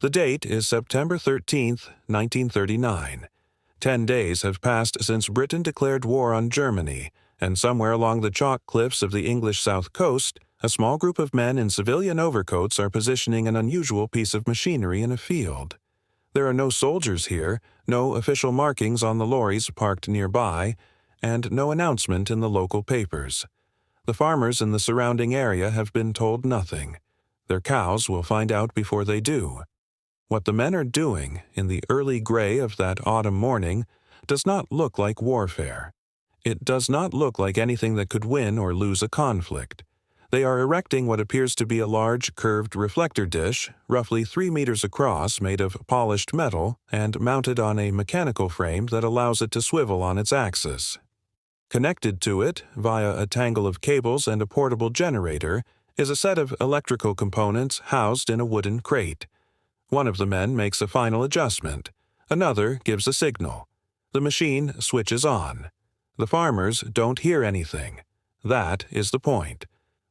The date is September 13th, 1939. 10 days have passed since Britain declared war on Germany, and somewhere along the chalk cliffs of the English south coast, a small group of men in civilian overcoats are positioning an unusual piece of machinery in a field. There are no soldiers here, no official markings on the lorries parked nearby, and no announcement in the local papers. The farmers in the surrounding area have been told nothing. Their cows will find out before they do. What the men are doing in the early gray of that autumn morning does not look like warfare. It does not look like anything that could win or lose a conflict. They are erecting what appears to be a large curved reflector dish, roughly 3 meters across, made of polished metal and mounted on a mechanical frame that allows it to swivel on its axis. Connected to it, via a tangle of cables and a portable generator, is a set of electrical components housed in a wooden crate. One of the men makes a final adjustment. Another gives a signal. The machine switches on. The farmers don't hear anything. That is the point.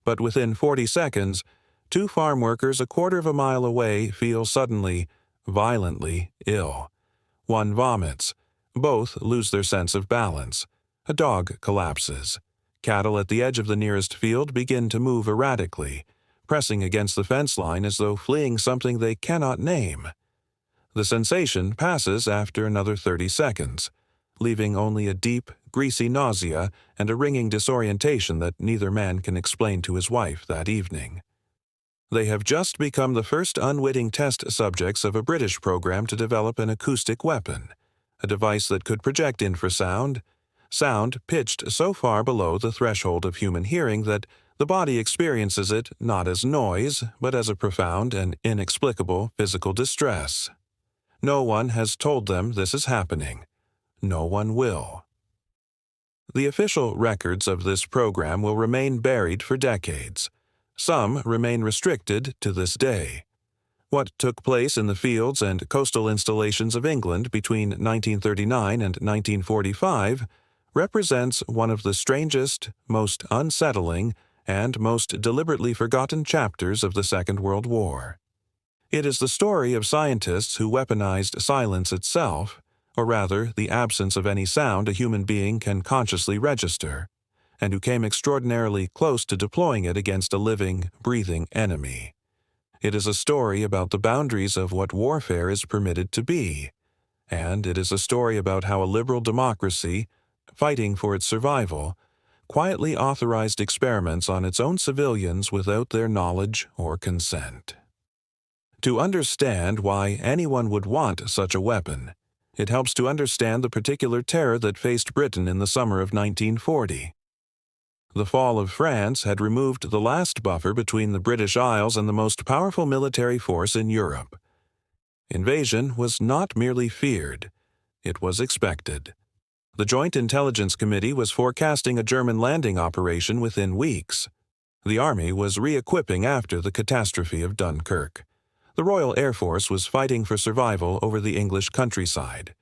But within 40 seconds, 2 farm workers a quarter of a mile away feel suddenly, violently ill. One vomits. Both lose their sense of balance. A dog collapses. Cattle at the edge of the nearest field begin to move erratically, pressing against the fence line as though fleeing something they cannot name. The sensation passes after another 30 seconds, leaving only a deep, greasy nausea and a ringing disorientation that neither man can explain to his wife that evening. They have just become the first unwitting test subjects of a British program to develop an acoustic weapon, a device that could project infrasound, sound pitched so far below the threshold of human hearing that the body experiences it not as noise, but as a profound and inexplicable physical distress. No one has told them this is happening. No one will. The official records of this program will remain buried for decades. Some remain restricted to this day. What took place in the fields and coastal installations of England between 1939 and 1945 represents one of the strangest, most unsettling, and most deliberately forgotten chapters of the Second World War. It is the story of scientists who weaponized silence itself, or rather the absence of any sound a human being can consciously register, and who came extraordinarily close to deploying it against a living, breathing enemy. It is a story about the boundaries of what warfare is permitted to be, and it is a story about how a liberal democracy, fighting for its survival, quietly authorized experiments on its own civilians without their knowledge or consent. To understand why anyone would want such a weapon, it helps to understand the particular terror that faced Britain in the summer of 1940. The fall of France had removed the last buffer between the British Isles and the most powerful military force in Europe. Invasion was not merely feared, it was expected. The Joint Intelligence Committee was forecasting a German landing operation within weeks. The Army was re-equipping after the catastrophe of Dunkirk. The Royal Air Force was fighting for survival over the English countryside.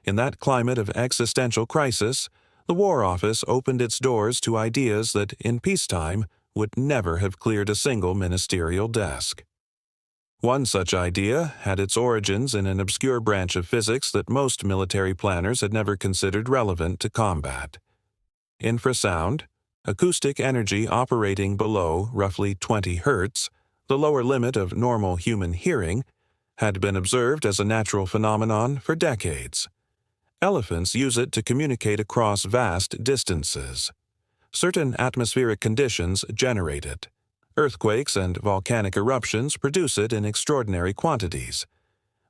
In that climate of existential crisis, the War Office opened its doors to ideas that, in peacetime, would never have cleared a single ministerial desk. One such idea had its origins in an obscure branch of physics that most military planners had never considered relevant to combat. Infrasound, acoustic energy operating below roughly 20 Hz, the lower limit of normal human hearing, had been observed as a natural phenomenon for decades. Elephants use it to communicate across vast distances. Certain atmospheric conditions generate it. Earthquakes and volcanic eruptions produce it in extraordinary quantities.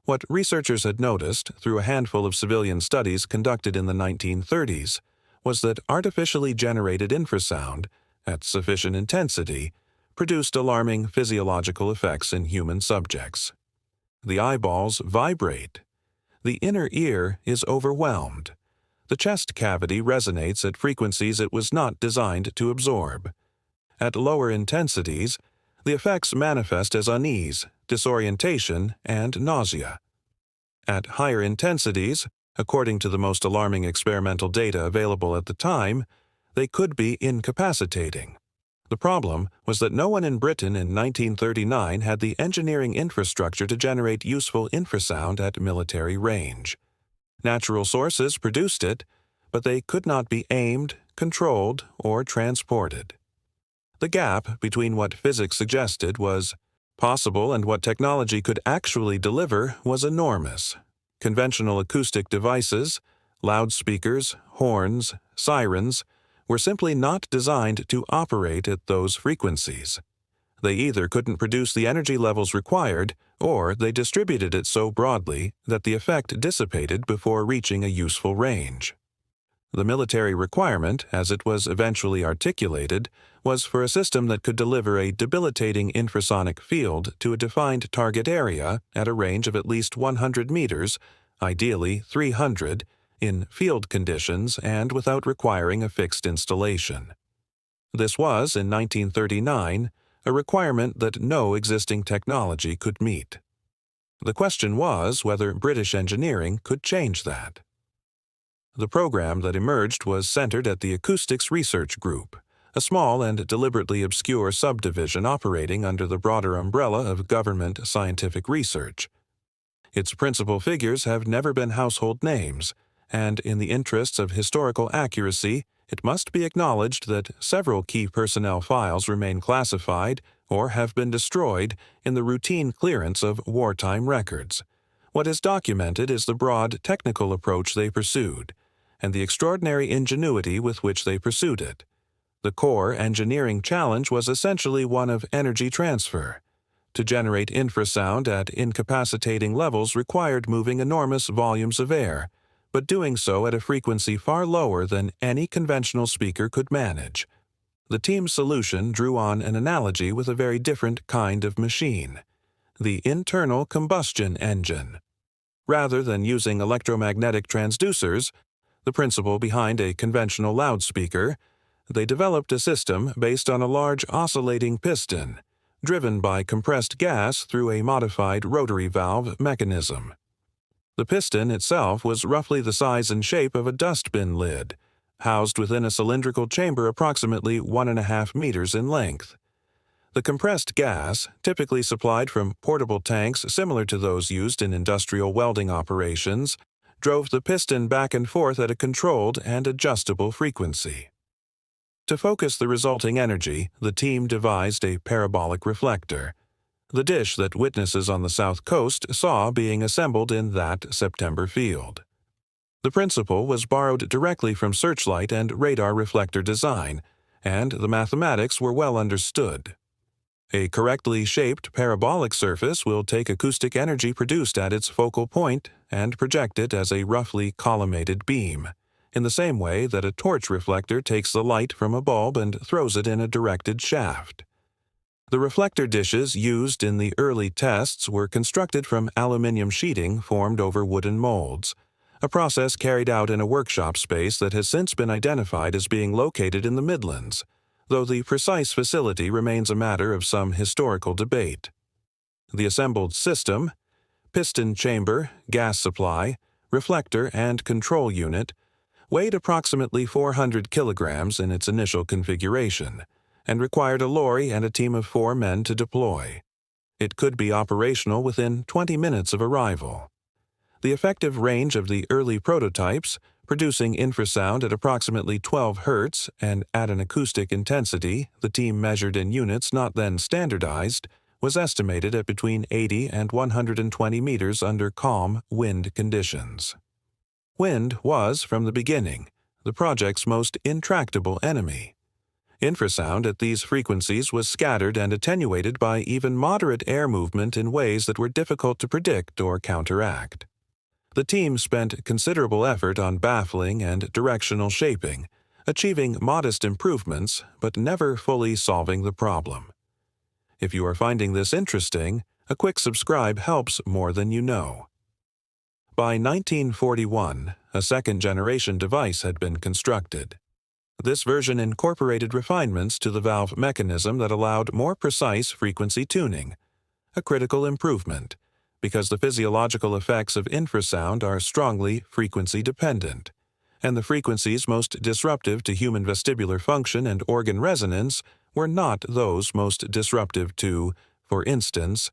What researchers had noticed through a handful of civilian studies conducted in the 1930s was that artificially generated infrasound, at sufficient intensity, produced alarming physiological effects in human subjects. The eyeballs vibrate. The inner ear is overwhelmed. The chest cavity resonates at frequencies it was not designed to absorb. At lower intensities, the effects manifest as unease, disorientation, and nausea. At higher intensities, according to the most alarming experimental data available at the time, they could be incapacitating. The problem was that no one in Britain in 1939 had the engineering infrastructure to generate useful infrasound at military range. Natural sources produced it, but they could not be aimed, controlled, or transported. The gap between what physics suggested was possible and what technology could actually deliver was enormous. Conventional acoustic devices, loudspeakers, horns, sirens, were simply not designed to operate at those frequencies. They either couldn't produce the energy levels required, or they distributed it so broadly that the effect dissipated before reaching a useful range. The military requirement, as it was eventually articulated, was for a system that could deliver a debilitating infrasonic field to a defined target area at a range of at least 100 meters, ideally 300, in field conditions and without requiring a fixed installation. This was, in 1939, a requirement that no existing technology could meet. The question was whether British engineering could change that. The program that emerged was centered at the Acoustics Research Group, a small and deliberately obscure subdivision operating under the broader umbrella of government scientific research. Its principal figures have never been household names, and in the interests of historical accuracy, it must be acknowledged that several key personnel files remain classified or have been destroyed in the routine clearance of wartime records. What is documented is the broad technical approach they pursued, and the extraordinary ingenuity with which they pursued it. The core engineering challenge was essentially one of energy transfer. To generate infrasound at incapacitating levels required moving enormous volumes of air, but doing so at a frequency far lower than any conventional speaker could manage. The team's solution drew on an analogy with a very different kind of machine, the internal combustion engine. Rather than using electromagnetic transducers, the principle behind a conventional loudspeaker, they developed a system based on a large oscillating piston, driven by compressed gas through a modified rotary valve mechanism. The piston itself was roughly the size and shape of a dustbin lid, housed within a cylindrical chamber approximately 1.5 meters in length. The compressed gas, typically supplied from portable tanks similar to those used in industrial welding operations, drove the piston back and forth at a controlled and adjustable frequency. To focus the resulting energy, the team devised a parabolic reflector, the dish that witnesses on the South Coast saw being assembled in that September field. The principle was borrowed directly from searchlight and radar reflector design, and the mathematics were well understood. A correctly shaped parabolic surface will take acoustic energy produced at its focal point and project it as a roughly collimated beam, in the same way that a torch reflector takes the light from a bulb and throws it in a directed shaft. The reflector dishes used in the early tests were constructed from aluminum sheeting formed over wooden molds, a process carried out in a workshop space that has since been identified as being located in the Midlands, though the precise facility remains a matter of some historical debate. The assembled system, piston chamber, gas supply, reflector, and control unit, weighed approximately 400 kilograms in its initial configuration, and required a lorry and a team of 4 men to deploy. It could be operational within 20 minutes of arrival. The effective range of the early prototypes, producing infrasound at approximately 12 Hz and at an acoustic intensity the team measured in units not then standardized, was estimated at between 80 and 120 meters under calm wind conditions. Wind was, from the beginning, the project's most intractable enemy. Infrasound at these frequencies was scattered and attenuated by even moderate air movement in ways that were difficult to predict or counteract. The team spent considerable effort on baffling and directional shaping, achieving modest improvements but never fully solving the problem. If you are finding this interesting, a quick subscribe helps more than you know. By 1941, a second-generation device had been constructed. This version incorporated refinements to the valve mechanism that allowed more precise frequency tuning, a critical improvement, because the physiological effects of infrasound are strongly frequency-dependent, and the frequencies most disruptive to human vestibular function and organ resonance were not those most disruptive to, for instance,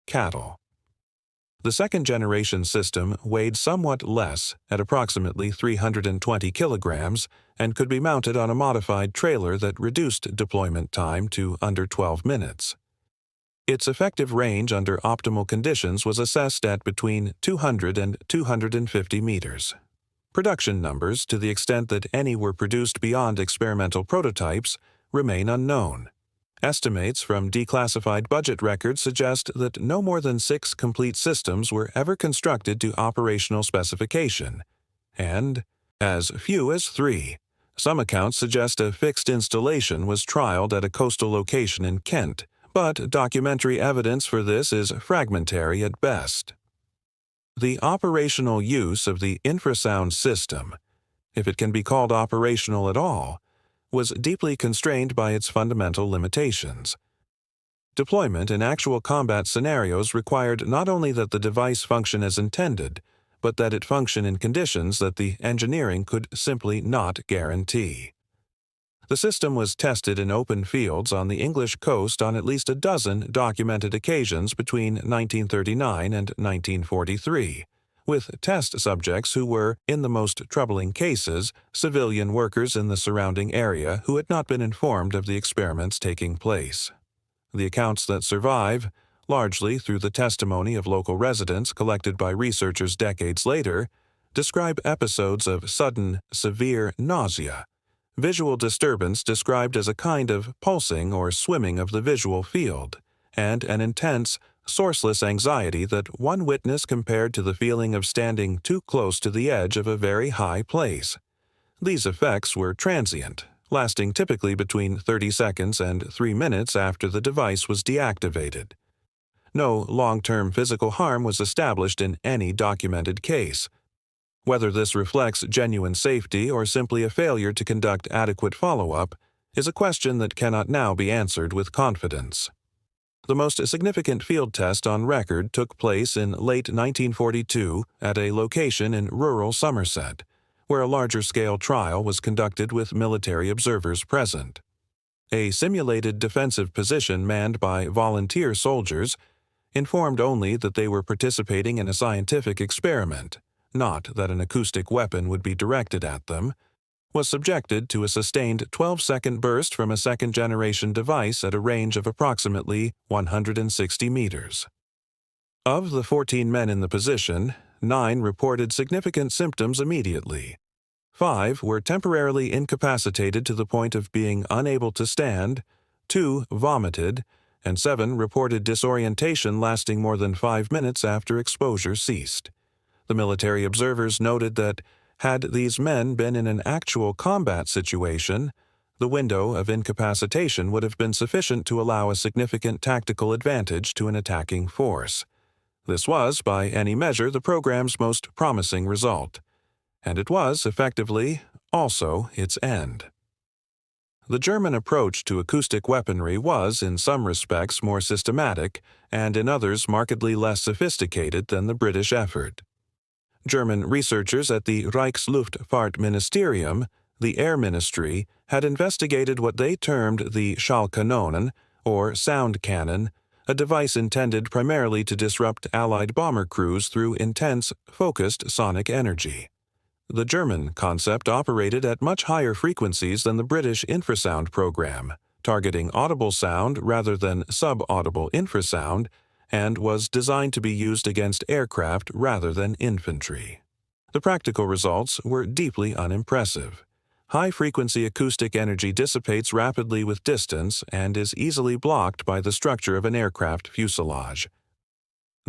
cattle. The second-generation system weighed somewhat less at approximately 320 kilograms and could be mounted on a modified trailer that reduced deployment time to under 12 minutes. Its effective range under optimal conditions was assessed at between 200 and 250 meters. Production numbers, to the extent that any were produced beyond experimental prototypes, remain unknown. Estimates from declassified budget records suggest that no more than 6 complete systems were ever constructed to operational specification, and as few as 3. Some accounts suggest a fixed installation was trialed at a coastal location in Kent, but documentary evidence for this is fragmentary at best. The operational use of the infrasound system, if it can be called operational at all, was deeply constrained by its fundamental limitations. Deployment in actual combat scenarios required not only that the device function as intended, but that it function in conditions that the engineering could simply not guarantee. The system was tested in open fields on the English coast on at least a dozen documented occasions between 1939 and 1943, with test subjects who were, in the most troubling cases, civilian workers in the surrounding area who had not been informed of the experiments taking place. The accounts that survive, largely through the testimony of local residents collected by researchers decades later, describe episodes of sudden, severe nausea, visual disturbance described as a kind of pulsing or swimming of the visual field, and an intense, sourceless anxiety that one witness compared to the feeling of standing too close to the edge of a very high place. These effects were transient, lasting typically between 30 seconds and 3 minutes after the device was deactivated. No long-term physical harm was established in any documented case. Whether this reflects genuine safety or simply a failure to conduct adequate follow-up is a question that cannot now be answered with confidence. The most significant field test on record took place in late 1942 at a location in rural Somerset, where a larger-scale trial was conducted with military observers present. A simulated defensive position manned by volunteer soldiers, informed only that they were participating in a scientific experiment, not that an acoustic weapon would be directed at them, was subjected to a sustained 12-second burst from a second-generation device at a range of approximately 160 meters. Of the 14 men in the position, 9 reported significant symptoms immediately. 5 were temporarily incapacitated to the point of being unable to stand, 2 vomited, and 7 reported disorientation lasting more than 5 minutes after exposure ceased. The military observers noted that, had these men been in an actual combat situation, the window of incapacitation would have been sufficient to allow a significant tactical advantage to an attacking force. This was, by any measure, the program's most promising result, and it was, effectively, also its end. The German approach to acoustic weaponry was, in some respects, more systematic, and in others markedly less sophisticated than the British effort. German researchers at the Reichsluftfahrtministerium, the Air Ministry, had investigated what they termed the Schallkanonen, or sound cannon, a device intended primarily to disrupt Allied bomber crews through intense, focused sonic energy. The German concept operated at much higher frequencies than the British infrasound program, targeting audible sound rather than subaudible infrasound, and was designed to be used against aircraft rather than infantry. The practical results were deeply unimpressive. High-frequency acoustic energy dissipates rapidly with distance and is easily blocked by the structure of an aircraft fuselage.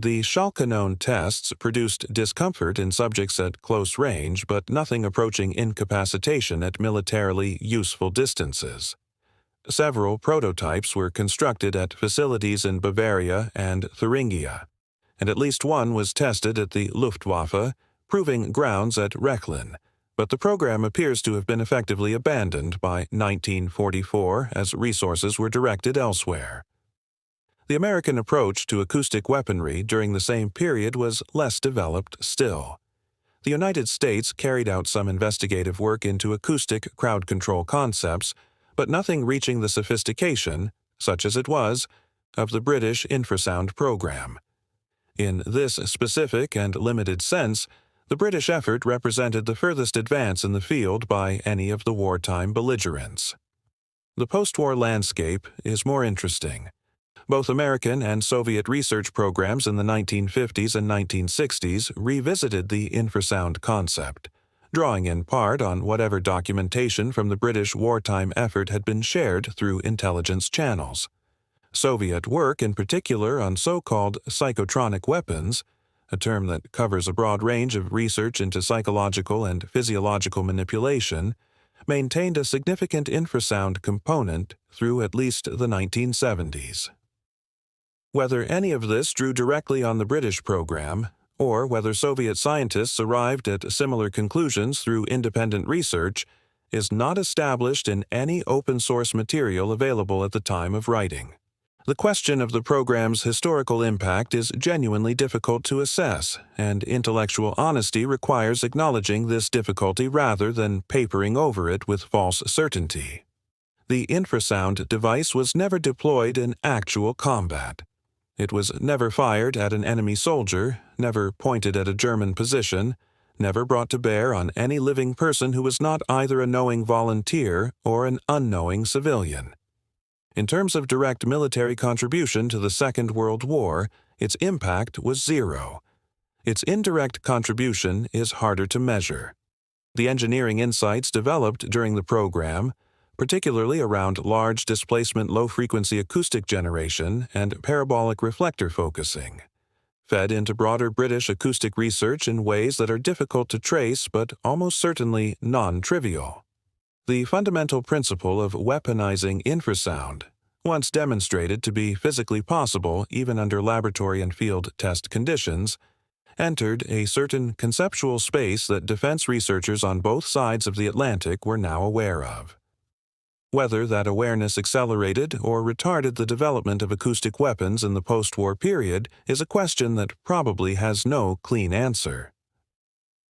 The Schallkanon tests produced discomfort in subjects at close range, but nothing approaching incapacitation at militarily useful distances. Several prototypes were constructed at facilities in Bavaria and Thuringia, and at least one was tested at the Luftwaffe, proving grounds at Rechlin, but the program appears to have been effectively abandoned by 1944 as resources were directed elsewhere. The American approach to acoustic weaponry during the same period was less developed still. The United States carried out some investigative work into acoustic crowd control concepts, but nothing reaching the sophistication, such as it was, of the British infrasound program. In this specific and limited sense, the British effort represented the furthest advance in the field by any of the wartime belligerents. The post-war landscape is more interesting. Both American and Soviet research programs in the 1950s and 1960s revisited the infrasound concept, drawing in part on whatever documentation from the British wartime effort had been shared through intelligence channels. Soviet work in particular on so-called psychotronic weapons, a term that covers a broad range of research into psychological and physiological manipulation, maintained a significant infrasound component through at least the 1970s. Whether any of this drew directly on the British program, or whether Soviet scientists arrived at similar conclusions through independent research, is not established in any open-source material available at the time of writing. The question of the program's historical impact is genuinely difficult to assess, and intellectual honesty requires acknowledging this difficulty rather than papering over it with false certainty. The infrasound device was never deployed in actual combat. It was never fired at an enemy soldier, never pointed at a German position, never brought to bear on any living person who was not either a knowing volunteer or an unknowing civilian. In terms of direct military contribution to the Second World War, its impact was zero. Its indirect contribution is harder to measure. The engineering insights developed during the program, particularly around large displacement low-frequency acoustic generation and parabolic reflector focusing, fed into broader British acoustic research in ways that are difficult to trace but almost certainly non-trivial. The fundamental principle of weaponizing infrasound, once demonstrated to be physically possible even under laboratory and field test conditions, entered a certain conceptual space that defense researchers on both sides of the Atlantic were now aware of. Whether that awareness accelerated or retarded the development of acoustic weapons in the post-war period is a question that probably has no clean answer.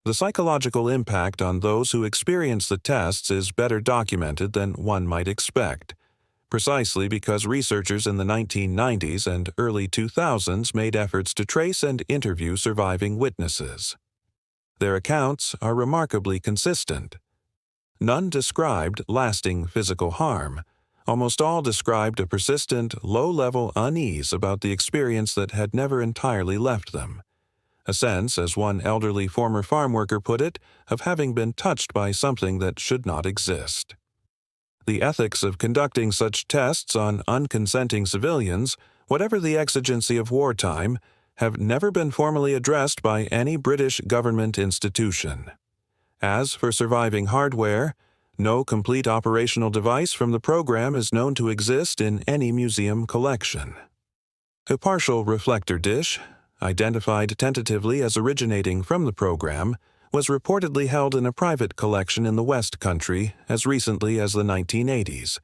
The psychological impact on those who experience the tests is better documented than one might expect, precisely because researchers in the 1990s and early 2000s made efforts to trace and interview surviving witnesses. Their accounts are remarkably consistent. None described lasting physical harm. Almost all described a persistent, low-level unease about the experience that had never entirely left them. A sense, as one elderly former farm worker put it, of having been touched by something that should not exist. The ethics of conducting such tests on unconsenting civilians, whatever the exigency of wartime, have never been formally addressed by any British government institution. As for surviving hardware, no complete operational device from the program is known to exist in any museum collection. A partial reflector dish, identified tentatively as originating from the program, was reportedly held in a private collection in the West Country as recently as the 1980s,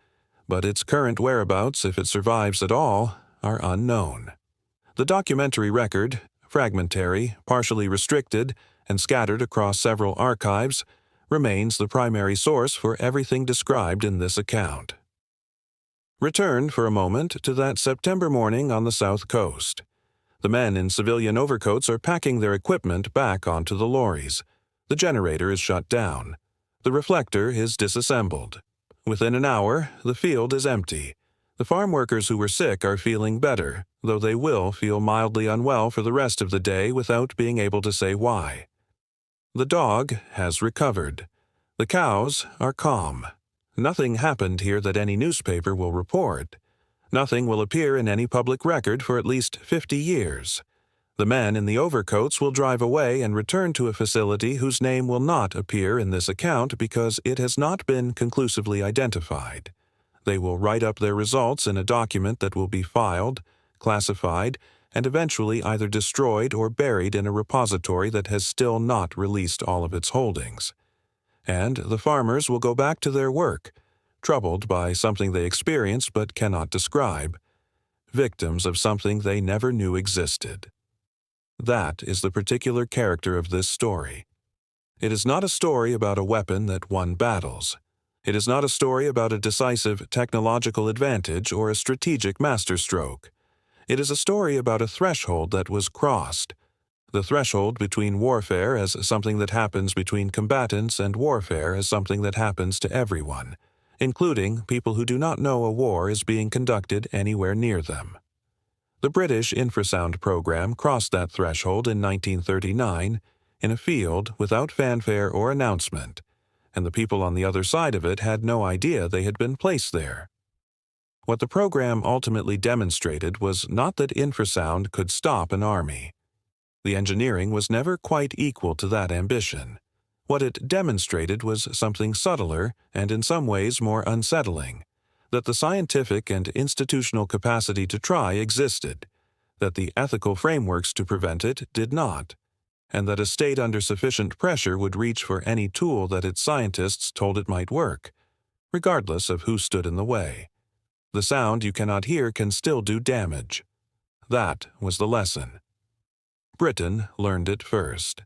but its current whereabouts, if it survives at all, are unknown. The documentary record, fragmentary, partially restricted, and scattered across several archives, remains the primary source for everything described in this account. Return for a moment to that September morning on the South Coast. The men in civilian overcoats are packing their equipment back onto the lorries. The generator is shut down. The reflector is disassembled. Within an hour, the field is empty. The farm workers who were sick are feeling better, though they will feel mildly unwell for the rest of the day without being able to say why. The dog has recovered. The cows are calm. Nothing happened here that any newspaper will report. Nothing will appear in any public record for at least 50 years. The men in the overcoats will drive away and return to a facility whose name will not appear in this account because it has not been conclusively identified. They will write up their results in a document that will be filed, classified, and eventually either destroyed or buried in a repository that has still not released all of its holdings. And the farmers will go back to their work, troubled by something they experienced but cannot describe, victims of something they never knew existed. That is the particular character of this story. It is not a story about a weapon that won battles. It is not a story about a decisive technological advantage or a strategic masterstroke. It is a story about a threshold that was crossed, the threshold between warfare as something that happens between combatants and warfare as something that happens to everyone, including people who do not know a war is being conducted anywhere near them. The British infrasound program crossed that threshold in 1939 in a field without fanfare or announcement, and the people on the other side of it had no idea they had been placed there. What the program ultimately demonstrated was not that infrasound could stop an army. The engineering was never quite equal to that ambition. What it demonstrated was something subtler and in some ways more unsettling, that the scientific and institutional capacity to try existed, that the ethical frameworks to prevent it did not, and that a state under sufficient pressure would reach for any tool that its scientists told it might work, regardless of who stood in the way. The sound you cannot hear can still do damage. That was the lesson. Britain learned it first.